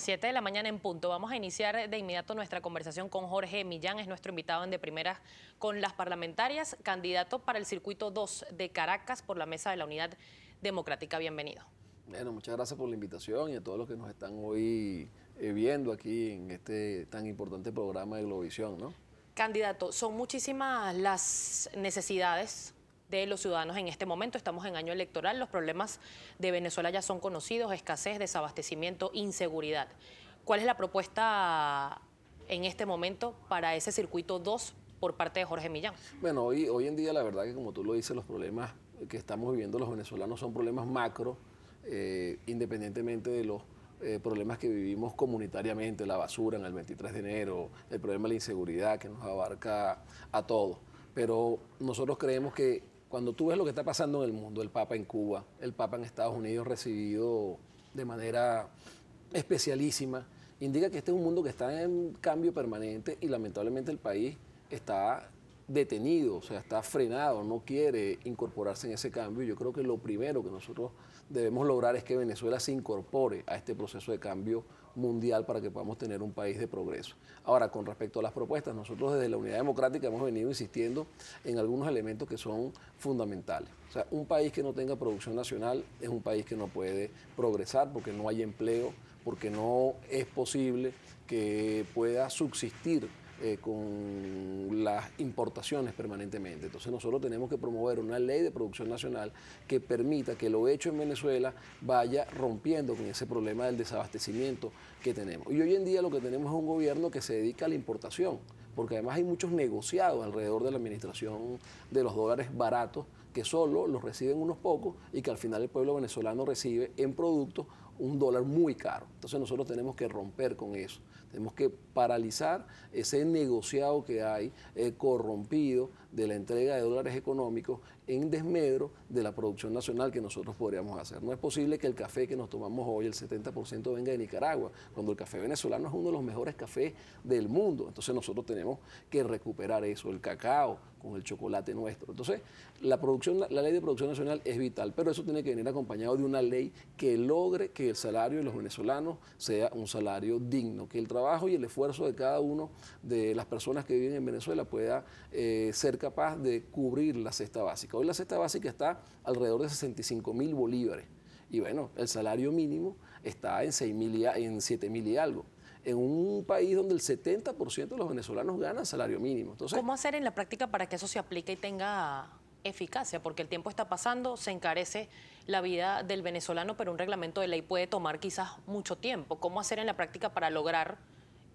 7 de la mañana en punto. Vamos a iniciar de inmediato nuestra conversación con Jorge Millán, es nuestro invitado en De Primeras con las parlamentarias, candidato para el circuito 2 de Caracas por la Mesa de la Unidad Democrática. Bienvenido. Bueno, muchas gracias por la invitación y a todos los que nos están hoy viendo aquí en este tan importante programa de Globovisión, ¿no? Candidato, son muchísimas las necesidades de los ciudadanos en este momento. Estamos en año electoral, los problemas de Venezuela ya son conocidos: escasez, desabastecimiento, inseguridad. ¿Cuál es la propuesta en este momento para ese circuito 2 por parte de Jorge Millán? Bueno, hoy en día la verdad que, como tú lo dices, los problemas que estamos viviendo los venezolanos son problemas macro, independientemente de los problemas que vivimos comunitariamente, la basura en el 23 de enero, el problema de la inseguridad que nos abarca a todos. Pero nosotros creemos que cuando tú ves lo que está pasando en el mundo, el Papa en Cuba, el Papa en Estados Unidos recibido de manera especialísima, indica que este es un mundo que está en cambio permanente y lamentablemente el país está detenido, o sea, está frenado, no quiere incorporarse en ese cambio. Yo creo que lo primero que nosotros debemos lograr es que Venezuela se incorpore a este proceso de cambio mundial para que podamos tener un país de progreso. Ahora, con respecto a las propuestas, nosotros desde la Unidad Democrática hemos venido insistiendo en algunos elementos que son fundamentales. O sea, un país que no tenga producción nacional es un país que no puede progresar porque no hay empleo, porque no es posible que pueda subsistir con las importaciones permanentemente. Entonces nosotros tenemos que promover una ley de producción nacional que permita que lo hecho en Venezuela vaya rompiendo con ese problema del desabastecimiento que tenemos. Y hoy en día lo que tenemos es un gobierno que se dedica a la importación, porque además hay muchos negociados alrededor de la administración de los dólares baratos que solo los reciben unos pocos y que al final el pueblo venezolano recibe en productos un dólar muy caro. Entonces nosotros tenemos que romper con eso, tenemos que paralizar ese negociado que hay corrompido de la entrega de dólares económicos en desmedro de la producción nacional que nosotros podríamos hacer. No es posible que el café que nos tomamos hoy, el 70% venga de Nicaragua, cuando el café venezolano es uno de los mejores cafés del mundo. Entonces nosotros tenemos que recuperar eso, el cacao con el chocolate nuestro. Entonces la ley de producción nacional es vital, pero eso tiene que venir acompañado de una ley que logre que el salario de los venezolanos sea un salario digno, que el trabajo y el esfuerzo de cada uno de las personas que viven en Venezuela pueda ser capaz de cubrir la cesta básica. Hoy la cesta básica está alrededor de 65.000 bolívares y bueno, el salario mínimo está en 7.000 y algo, en un país donde el 70% de los venezolanos ganan salario mínimo. Entonces, ¿cómo hacer en la práctica para que eso se aplique y tenga eficacia? Porque el tiempo está pasando, se encarece la vida del venezolano, pero un reglamento de ley puede tomar quizás mucho tiempo. ¿Cómo hacer en la práctica para lograr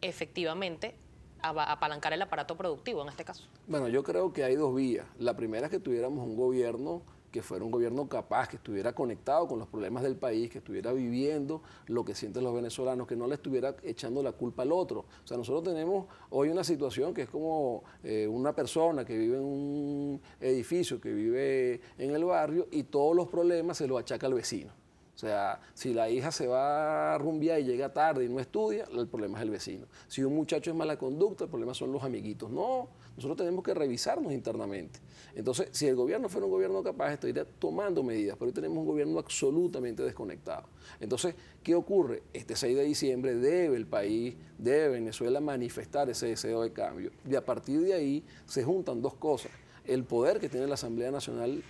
efectivamente apalancar el aparato productivo en este caso? Bueno, yo creo que hay dos vías. La primera es que tuviéramos un gobierno que fuera un gobierno capaz, que estuviera conectado con los problemas del país, que estuviera viviendo lo que sienten los venezolanos, que no le estuviera echando la culpa al otro. O sea, nosotros tenemos hoy una situación que es como una persona que vive en un edificio, que vive en el barrio y todos los problemas se los achaca al vecino. O sea, si la hija se va a rumbear y llega tarde y no estudia, el problema es el vecino. Si un muchacho es mala conducta, el problema son los amiguitos. No, nosotros tenemos que revisarnos internamente. Entonces, si el gobierno fuera un gobierno capaz, estaría tomando medidas, pero hoy tenemos un gobierno absolutamente desconectado. Entonces, ¿qué ocurre? Este 6 de diciembre debe el país, debe Venezuela manifestar ese deseo de cambio. Y a partir de ahí se juntan dos cosas: el poder que tiene la Asamblea Nacional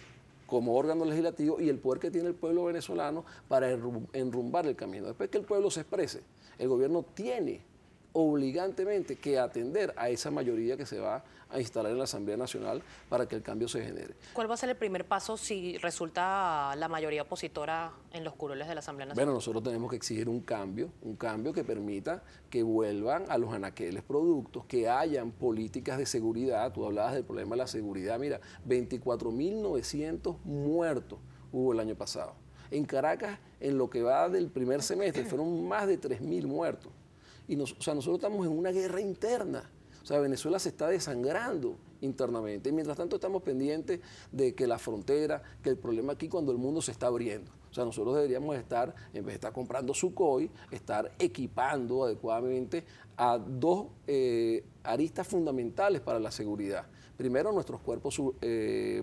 como órgano legislativo y el poder que tiene el pueblo venezolano para enrumbar el camino. Después que el pueblo se exprese, el gobierno tiene obligantemente que atender a esa mayoría que se va a instalar en la Asamblea Nacional para que el cambio se genere. ¿Cuál va a ser el primer paso si resulta la mayoría opositora en los curules de la Asamblea Nacional? Bueno, nosotros tenemos que exigir un cambio que permita que vuelvan a los anaqueles productos, que hayan políticas de seguridad. Tú hablabas del problema de la seguridad. Mira, 24.900 muertos hubo el año pasado. En Caracas, en lo que va del primer semestre, fueron más de 3.000 muertos. Y o sea, nosotros estamos en una guerra interna. O sea, Venezuela se está desangrando internamente. Y mientras tanto estamos pendientes de que la frontera, que el problema aquí cuando el mundo se está abriendo. O sea, nosotros deberíamos estar, en vez de estar comprando Sukhoi, estar equipando adecuadamente a dos aristas fundamentales para la seguridad. Primero, nuestros cuerpos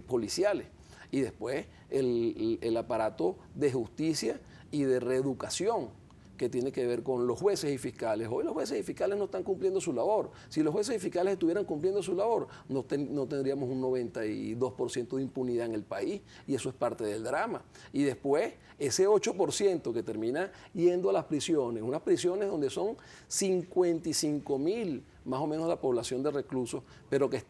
policiales y después el aparato de justicia y de reeducación, que tiene que ver con los jueces y fiscales. Hoy los jueces y fiscales no están cumpliendo su labor. Si los jueces y fiscales estuvieran cumpliendo su labor, no tendríamos un 92% de impunidad en el país, y eso es parte del drama. Y después, ese 8% que termina yendo a las prisiones, unas prisiones donde son 55.000 más o menos la población de reclusos, pero que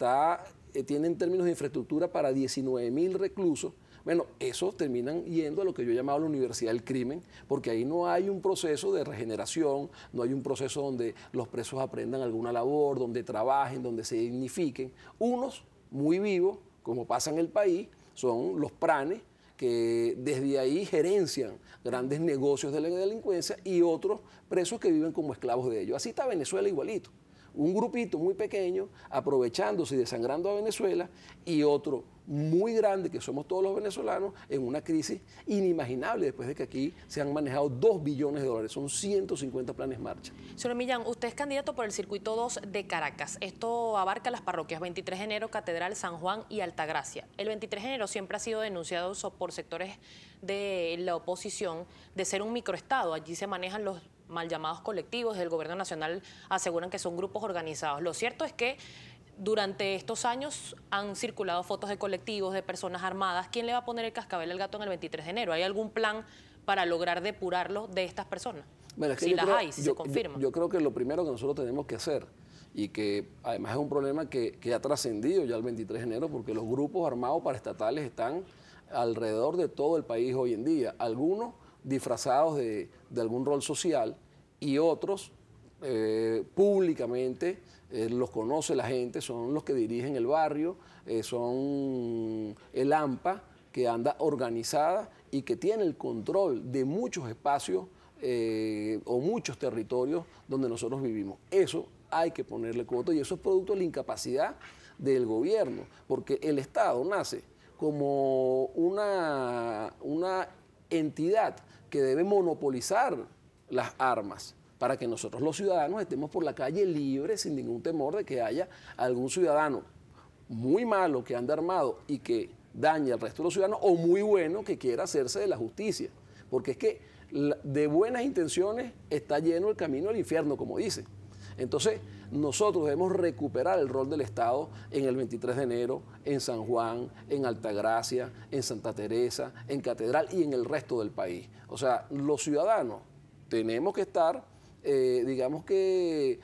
tiene en términos de infraestructura para 19.000 reclusos. Bueno, esos terminan yendo a lo que yo he llamado la universidad del crimen, porque ahí no hay un proceso de regeneración, no hay un proceso donde los presos aprendan alguna labor, donde trabajen, donde se dignifiquen. Unos muy vivos, como pasa en el país, son los pranes, que desde ahí gerencian grandes negocios de la delincuencia, y otros presos que viven como esclavos de ellos. Así está Venezuela igualito. Un grupito muy pequeño aprovechándose y desangrando a Venezuela, y otro muy grande, que somos todos los venezolanos, en una crisis inimaginable después de que aquí se han manejado 2 billones de dólares, son 150 planes marcha. Señor Millán, usted es candidato por el Circuito 2 de Caracas. Esto abarca las parroquias 23 de enero, Catedral, San Juan y Altagracia. El 23 de enero siempre ha sido denunciado por sectores de la oposición de ser un microestado. Allí se manejan los mal llamados colectivos. Del gobierno nacional aseguran que son grupos organizados. Lo cierto es que durante estos años han circulado fotos de colectivos, de personas armadas. ¿Quién le va a poner el cascabel al gato en el 23 de enero? ¿Hay algún plan para lograr depurarlo de estas personas? Bueno, es que si se confirma. Yo creo que lo primero que nosotros tenemos que hacer, y que además es un problema que ha trascendido ya el 23 de enero, porque los grupos armados paraestatales están alrededor de todo el país hoy en día, algunos disfrazados de algún rol social, y otros públicamente los conoce la gente, son los que dirigen el barrio, son el AMPA, que anda organizada y que tiene el control de muchos espacios o muchos territorios donde nosotros vivimos. Eso hay que ponerle coto, y eso es producto de la incapacidad del gobierno, porque el Estado nace como una entidad que debe monopolizar las armas, para que nosotros los ciudadanos estemos por la calle libres, sin ningún temor de que haya algún ciudadano muy malo que ande armado y que dañe al resto de los ciudadanos, o muy bueno que quiera hacerse de la justicia. Porque es que de buenas intenciones está lleno el camino al infierno, como dicen. Entonces, nosotros debemos recuperar el rol del Estado en el 23 de enero, en San Juan, en Altagracia, en Santa Teresa, en Catedral y en el resto del país. O sea, los ciudadanos tenemos que estar, digamos que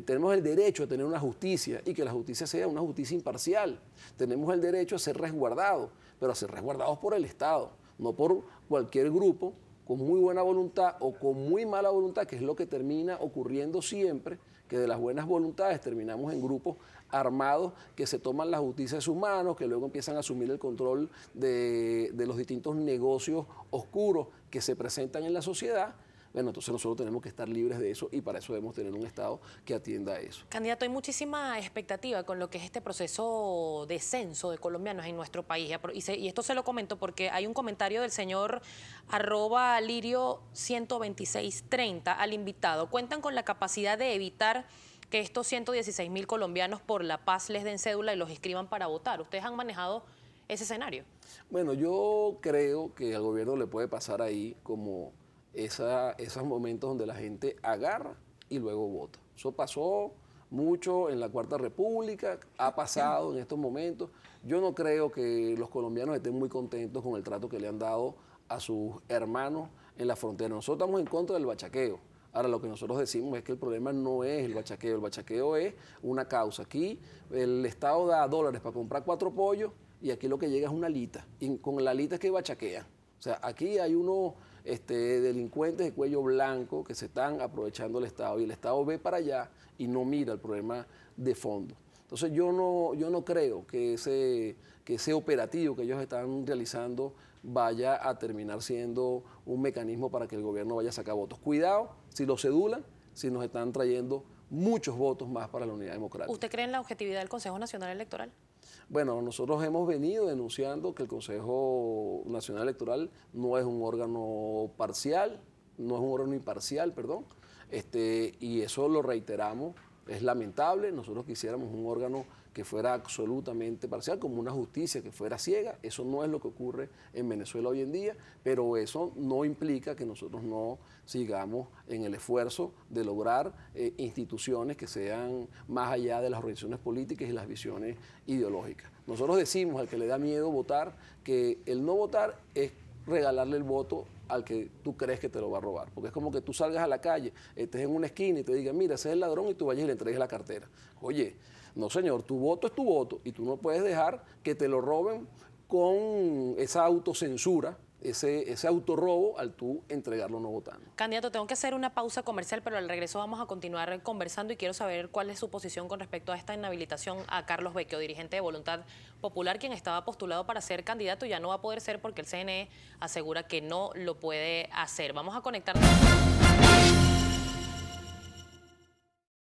tenemos el derecho a tener una justicia, y que la justicia sea una justicia imparcial. Tenemos el derecho a ser resguardados, pero a ser resguardados por el Estado, no por cualquier grupo con muy buena voluntad o con muy mala voluntad, que es lo que termina ocurriendo siempre, que de las buenas voluntades terminamos en grupos armados que se toman la justicia en sus manos, que luego empiezan a asumir el control de los distintos negocios oscuros que se presentan en la sociedad. Bueno, entonces nosotros tenemos que estar libres de eso, y para eso debemos tener un Estado que atienda a eso. Candidato, hay muchísima expectativa con lo que es este proceso de censo de colombianos en nuestro país. Y esto se lo comento porque hay un comentario del señor @Lirio12630 al invitado. Cuentan con la capacidad de evitar que estos 116.000 colombianos por la paz les den cédula y los inscriban para votar. ¿Ustedes han manejado ese escenario? Bueno, yo creo que al gobierno le puede pasar ahí como esos momentos donde la gente agarra y luego vota. Eso pasó mucho en la Cuarta República, ha pasado en estos momentos. Yo no creo que los colombianos estén muy contentos con el trato que le han dado a sus hermanos en la frontera. Nosotros estamos en contra del bachaqueo. Ahora, lo que nosotros decimos es que el problema no es el bachaqueo es una causa. Aquí el Estado da dólares para comprar 4 pollos, y aquí lo que llega es una alita, y con la alita es que bachaquean. O sea, aquí hay unos delincuentes de cuello blanco que se están aprovechando del Estado, y el Estado ve para allá y no mira el problema de fondo. Entonces yo no creo que ese operativo que ellos están realizando vaya a terminar siendo un mecanismo para que el gobierno vaya a sacar votos. Cuidado si lo cedulan, si nos están trayendo muchos votos más para la unidad democrática. ¿Usted cree en la objetividad del Consejo Nacional Electoral? Bueno, nosotros hemos venido denunciando que el Consejo Nacional Electoral no es un órgano parcial, no es un órgano imparcial, perdón, y eso lo reiteramos Es lamentable, nosotros quisiéramos un órgano que fuera absolutamente parcial, como una justicia que fuera ciega. Eso no es lo que ocurre en Venezuela hoy en día, pero eso no implica que nosotros no sigamos en el esfuerzo de lograr instituciones que sean más allá de las organizaciones políticas y las visiones ideológicas. Nosotros decimos al que le da miedo votar que el no votar es regalarle el voto al que tú crees que te lo va a robar. Porque es como que tú salgas a la calle, estés en una esquina y te digan, mira, ese es el ladrón, y tú vayas y le entregues la cartera. Oye, no señor, tu voto es tu voto y tú no puedes dejar que te lo roben con esa autocensura, ese autorrobo al tú entregarlo no votando. Candidato, tengo que hacer una pausa comercial, pero al regreso vamos a continuar conversando y quiero saber cuál es su posición con respecto a esta inhabilitación a Carlos Vecchio, dirigente de Voluntad Popular, quien estaba postulado para ser candidato y ya no va a poder ser porque el CNE asegura que no lo puede hacer. Vamos a conectarnos.